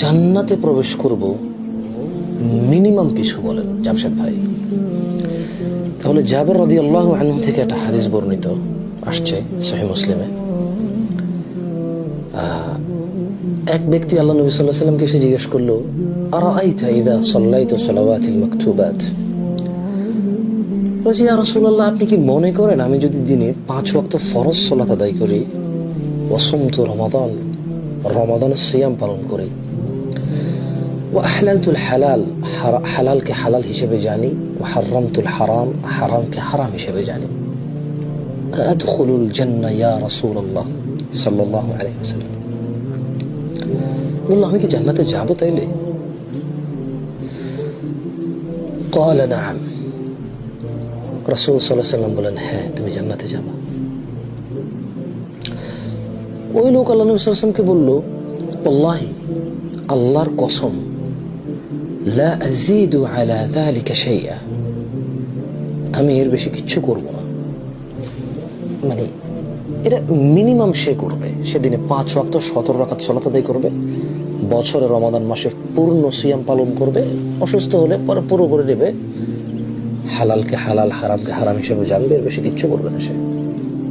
জান্নাতে প্রবেশ করব মিনিমাম কিছু বলেন জামশেদ ভাই। তাহলে জাবের রাদিয়াল্লাহু আনহু থেকে একটা হাদিস বর্ণিত আসছে সহিহ মুসলিমে। এক ব্যক্তি আল্লাহ নবী সাল্লাল্লাহু আলাইহি ওয়াসাল্লামকে এসে জিজ্ঞেস করলো, আরাআইতা ইযা সাল্লাইতু সালাওয়াতিল মাকতুবাত, বলছি ইয়া রাসূলুল্লাহ, আপনি কি মনে করেন আমি যদি দিনে 5 ওয়াক্ত ফরজ সালাত আদায় করি, ওয়া সুমতু রমাদান, রমাদানের সিয়াম পালন করি, ওয়া আহলালতুল হালাল, হালালকে হালাল হিসেবে জানি, ওয়া হারামতুল হারাম, হারামকে হারাম হিসেবে জানি, আদখুলুল জান্নাহ ইয়া রাসূলুল্লাহ সাল্লাল্লাহু আলাইহি ওয়াসাল্লাম, বলল আমি কি জান্নাতে যাব তাইলে? ক্বালা নাআম, রাসূল সাল্লাল্লাহু আলাইহি ওয়াসাল্লাম বলেন, হ্যাঁ তুমি জান্নাতে যাবা। ওই লোক আল্লাহ নবী সাল্লাল্লাহু আলাইহি ওয়াসাল্লামকে বলল, আল্লাহি, আল্লাহর কসম, লা আযীদু আলা যালিকা শাইআ, আমি এর বেশি কিচ্ছু করব না। মানে এটা মিনিমাম সে করবে, সেদিনে 5 ওয়াক্ত 17 রাকাত সালাত আদায় করবে, বছরে রমাদান মাসে পূর্ণ সিয়াম পালন করবে, অসুস্থ হলে পরে পুরো করে নেবে, হালালকে হালাল হারামকে হারাম হিসেবে জানবে, এর বেশি কিচ্ছু করবে না সে।